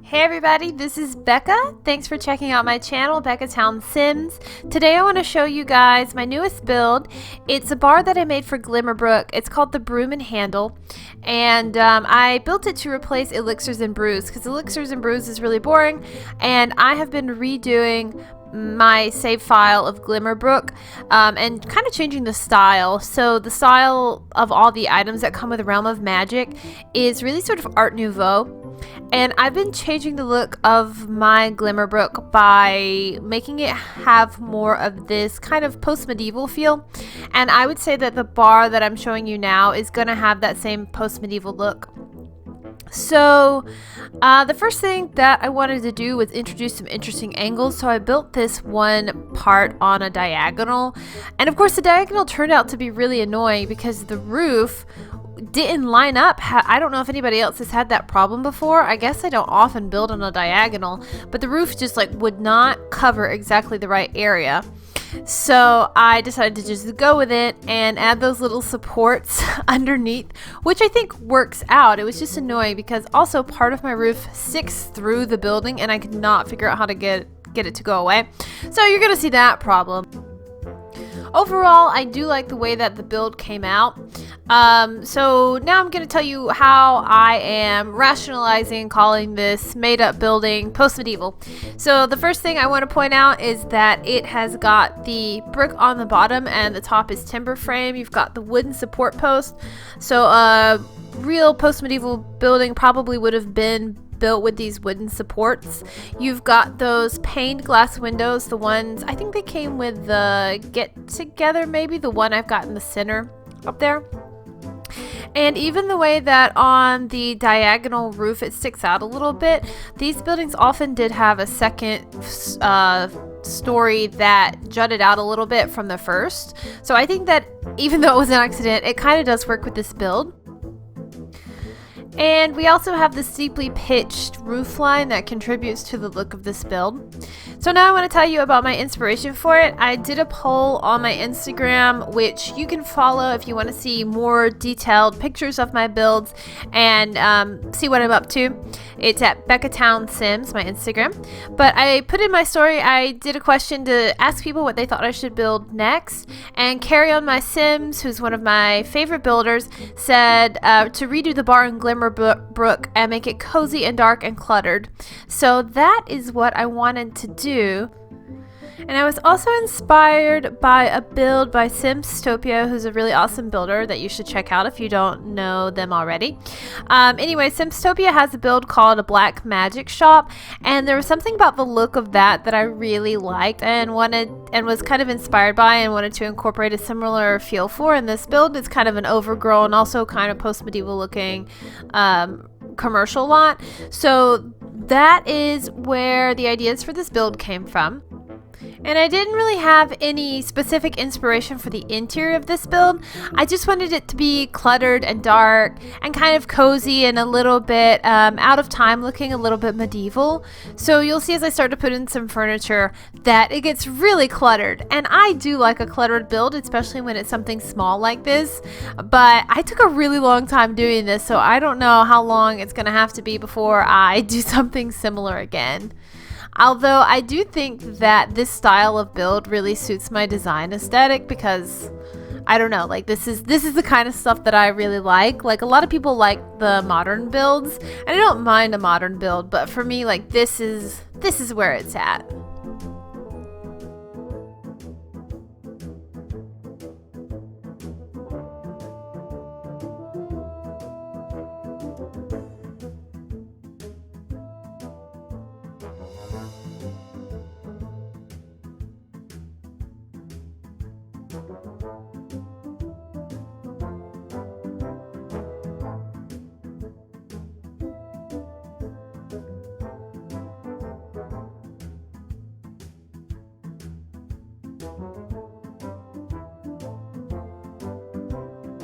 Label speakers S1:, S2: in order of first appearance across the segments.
S1: Hey everybody, this is Becca. Thanks for checking out my channel, Becca Town Sims. Today I want to show you guys my newest build. It's a bar that I made for Glimmerbrook. It's called the Broom and Handle. And I built it to replace Elixirs and Brews because Elixirs and Brews is really boring. And I have been redoing my save file of Glimmerbrook and kind of changing the style. So the style of all the items that come with Realm of Magic is really sort of Art Nouveau. And I've been changing the look of my Glimmerbrook by making it have more of this kind of post-medieval feel. And I would say that the bar that I'm showing you now is going to have that same post-medieval look. So the first thing that I wanted to do was introduce some interesting angles. So I built this one part on a diagonal. And of course the diagonal turned out to be really annoying because the roof didn't line up. I don't know if anybody else has had that problem before. I guess I don't often build on a diagonal, but the roof just like would not cover exactly the right area. So I decided to just go with it and add those little supports underneath, which I think works out. It was just annoying because also part of my roof sticks through the building and I could not figure out how to get it to go away. So you're gonna see that problem. Overall, I do like the way that the build came out. So now I'm going to tell you how I am rationalizing calling this made-up building post-medieval. So the first thing I want to point out is that it has got the brick on the bottom and the top is timber frame. You've got the wooden support post. So a real post-medieval building probably would have been built with these wooden supports. You've got those paned glass windows, the ones I think they came with the Get Together, maybe the one I've got in the center up there. And even the way that on the diagonal roof it sticks out a little bit, these buildings often did have a second story that jutted out a little bit from the first. So I think that even though it was an accident, it kind of does work with this build. And we also have the steeply pitched roof line that contributes to the look of this build. So now I want to tell you about my inspiration for it. I did a poll on my Instagram, which you can follow if you want to see more detailed pictures of my builds and see what I'm up to. It's at Becca Town Sims, my Instagram. But I put in my story, I did a question to ask people what they thought I should build next. And Carrie on my Sims, who's one of my favorite builders, said to redo the bar in Glimmerbrook and make it cozy and dark and cluttered. So that is what I wanted to do. And I was also inspired by a build by Simstopia, who's a really awesome builder that you should check out if you don't know them already. Anyway, Simstopia has a build called a Black Magic Shop, and there was something about the look of that I really liked and was kind of inspired by and wanted to incorporate a similar feel for in this build. It's kind of an overgrown, also kind of post-medieval looking commercial lot. So that is where the ideas for this build came from. And I didn't really have any specific inspiration for the interior of this build. I just wanted it to be cluttered and dark and kind of cozy and a little bit out of time looking, a little bit medieval. So you'll see as I start to put in some furniture that it gets really cluttered. And I do like a cluttered build, especially when it's something small like this. But I took a really long time doing this, so I don't know how long it's going to have to be before I do something similar again. Although I do think that this style of build really suits my design aesthetic because I don't know, like this is the kind of stuff that I really like. Like a lot of people like the modern builds, and I don't mind a modern build, but for me, like this is where it's at.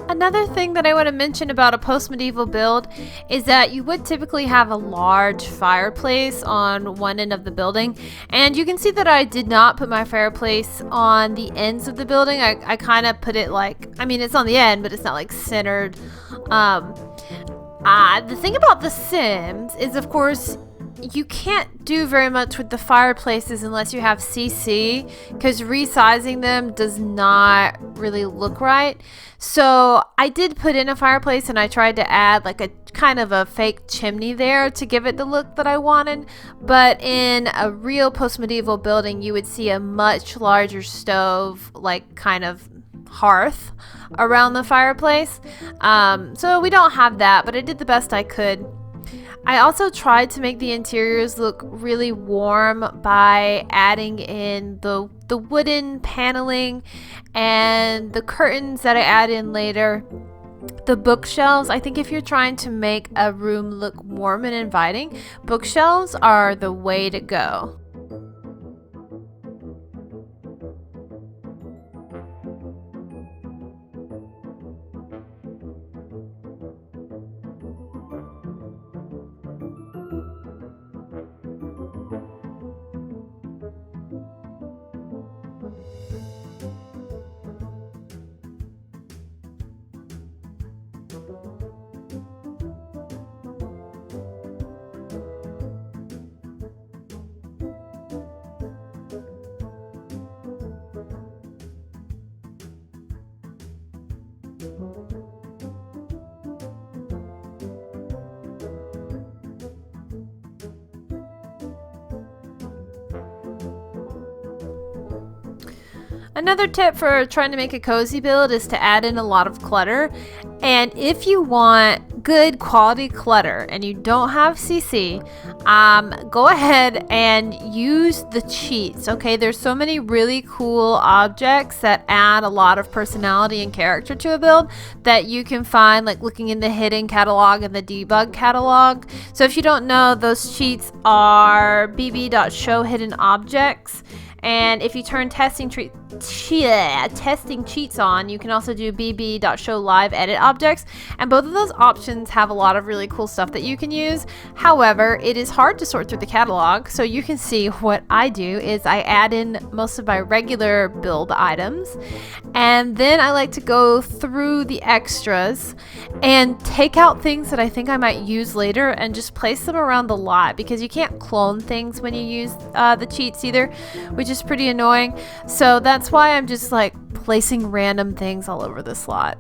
S1: Another thing that I want to mention about a post-medieval build is that you would typically have a large fireplace on one end of the building, and you can see that I did not put my fireplace on the ends of the building. I kind of put it like, I mean it's on the end, but it's not like centered. The thing about The Sims is, of course, you can't do very much with the fireplaces unless you have CC, because resizing them does not really look right. So I did put in a fireplace, and I tried to add like a kind of a fake chimney there to give it the look that I wanted. But in a real post-medieval building, you would see a much larger stove, like kind of hearth around the fireplace. So we don't have that, but I did the best I could. I also tried to make the interiors look really warm by adding in the wooden paneling and the curtains that I add in later. The bookshelves, I think if you're trying to make a room look warm and inviting, bookshelves are the way to go. Another tip for trying to make a cozy build is to add in a lot of clutter. And if you want good quality clutter and you don't have CC, go ahead and use the cheats. Okay, there's so many really cool objects that add a lot of personality and character to a build that you can find, like looking in the hidden catalog and the debug catalog. So if you don't know, those cheats are bb.show hidden objects. And if you turn testing cheats on, you can also do bb.show live edit objects. And both of those options have a lot of really cool stuff that you can use. However, it is hard to sort through the catalog. So you can see what I do is I add in most of my regular build items. And then I like to go through the extras and take out things that I think I might use later and just place them around the lot, because you can't clone things when you use the cheats either, which is pretty annoying. So that's why I'm just like placing random things all over this lot.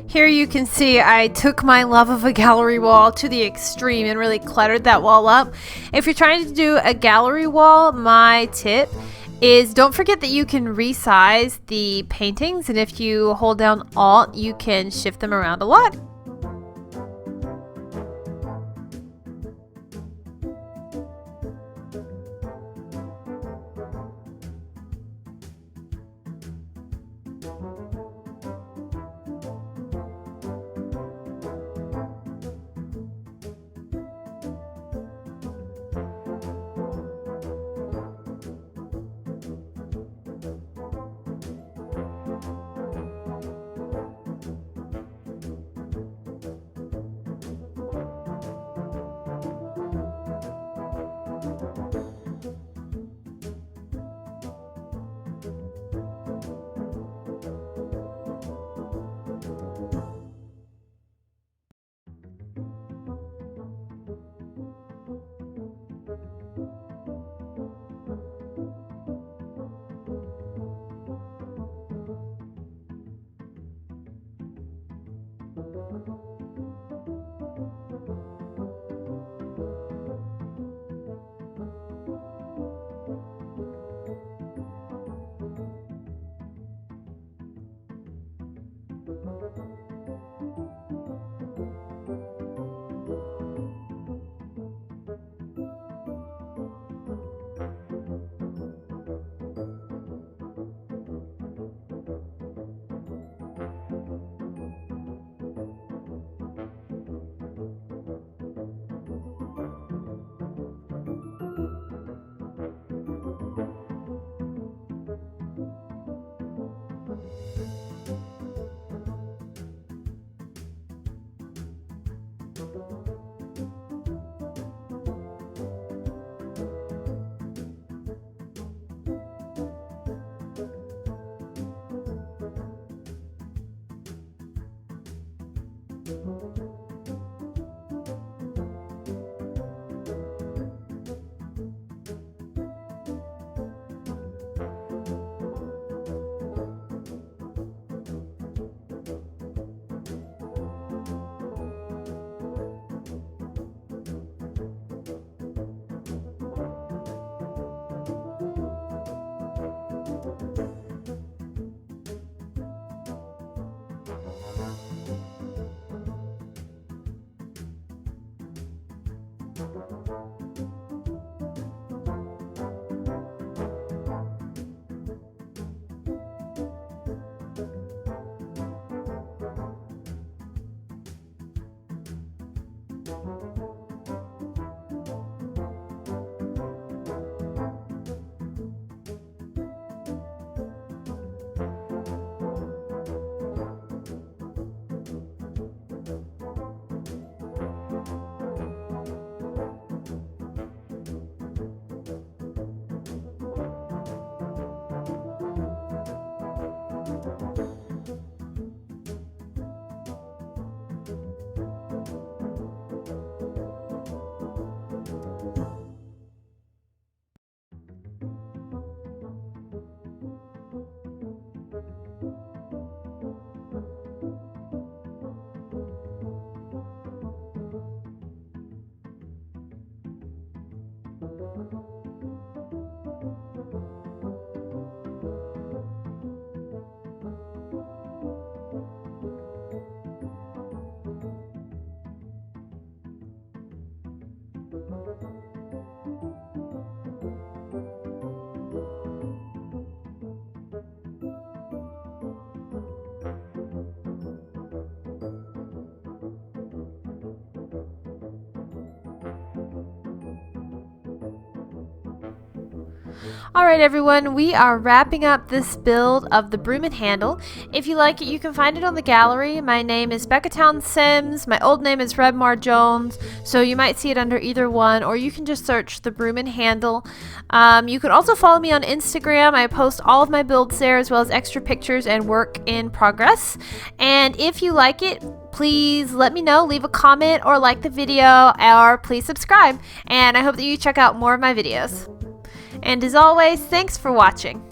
S1: Here you can see I took my love of a gallery wall to the extreme and really cluttered that wall up. If you're trying to do a gallery wall, my tip is don't forget that you can resize the paintings, and if you hold down Alt, you can shift them around a lot. Alright everyone, we are wrapping up this build of the Broom and Handle. If you like it, you can find it on the gallery. My name is Becca Sims. My old name is Redmar Jones, so you might see it under either one, or you can just search the Broom and Handle. You can also follow me on Instagram. I post all of my builds there, as well as extra pictures and work in progress. And if you like it, please let me know, leave a comment or like the video, or please subscribe. And I hope that you check out more of my videos. And as always, thanks for watching.